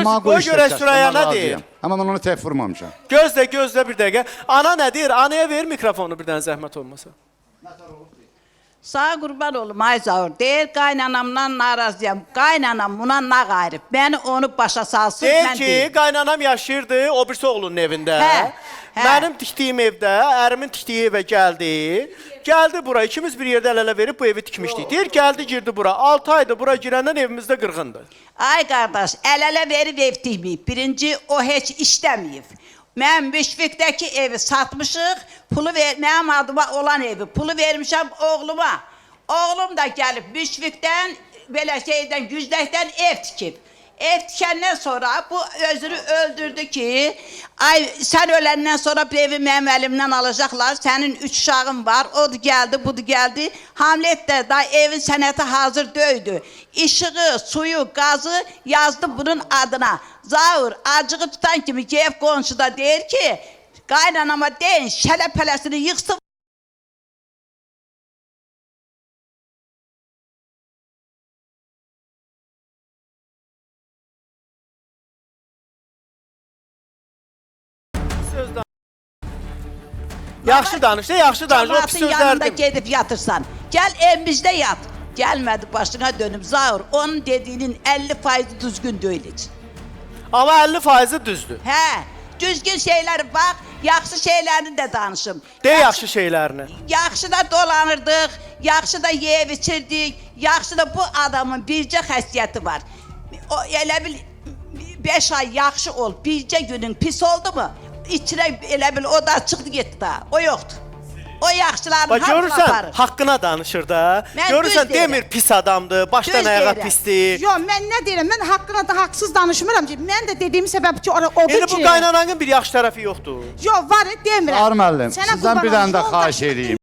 qoy görək Sürəya nə deyir. Amma mən onu tək vurmamışam. Gözlə bir dəqiqə. Ana nə deyir? Anaya ver mikrofonu birdən zəhmət olmasa. Sağ qurban olum ay Zaur. Deyir qaynanamdan narazıyam. Qaynanam buna nə qayırıb. Beni onu başa salsın. Deyir ki, qaynanam yaşayırdı o birisi oğlunun evində. Mənim tikdiyim evdə, ərimin tikdiyi evə gəldi. Gəldi bura, ikimiz bir yerdə əl-ələ verib bu evi tikmişdik. Deyir, gəldi girdi bura. 6 aydır bura girəndən evimizdə qırğındır. Ay qardaş, əl-ələ verib ev tikməyib. Birinci, o heç işləməyib. Mən Müşfiqdəki evi satmışıq, pulu ver, mənim adıma olan evi, pulu vermişəm oğluma. Oğlum da gəlib Müşfiqdən, belə şeydən, güzdəkdən ev tikib. Ev tikəndən sonra bu özünü öldürdü ki, ay sən öləndən sonra bu evi mənim əlimdən alacaqlar, sənin 3 uşağın var, o da gəldi, bu da gəldi. Hamlet də da evin sənəti hazır döydü. İşığı, suyu, qazı yazdı bunun adına. Zaur, acığı tutan kimi ki ev qonşu da deyir ki, qaynanama deyin, şələpələsini yıxsın. Yaxşı danış, yaxşı danış. O pis Cəmaatın yanında sözlərdir. gedib yatırsan. Gəl evimizdə yat. Gəlmədi başına dönüb Zaur. Onun dediyinin 50% düzgün deyil heç. Amma 50% düzdür. Hə, düzgün şeyləri bax, yaxşı şeylərini də danışım. De yaxşı şeylərini. Yaxşı da dolanırdıq, yaxşı da yeyib içirdik, yaxşı da bu adamın bircə xəssiyyəti var. O elə bil 5 ay yaxşı ol, bircə günün pis oldu mu? İçinə elə bil o da çıxdı getdi da, o yoxdur. O yaxşıların Bax hamısını görürsən, aparır. haqqına danışır da. Mən Görürsən düz deyirəm. demir pis adamdır, başdan Düz ayağa deyirəm. pisdir. Yox, mən nə deyirəm, mən haqqına da haqsız danışmıram ki, mən də dediyim səbəb ki, odur Elə ki... bu qaynananın bir yaxşı tərəfi yoxdur. Yox, var, demirəm. Ar müəllim, Sənə sizdən bir qurban dənə də olsun, xahiş yoldaş- edeyim.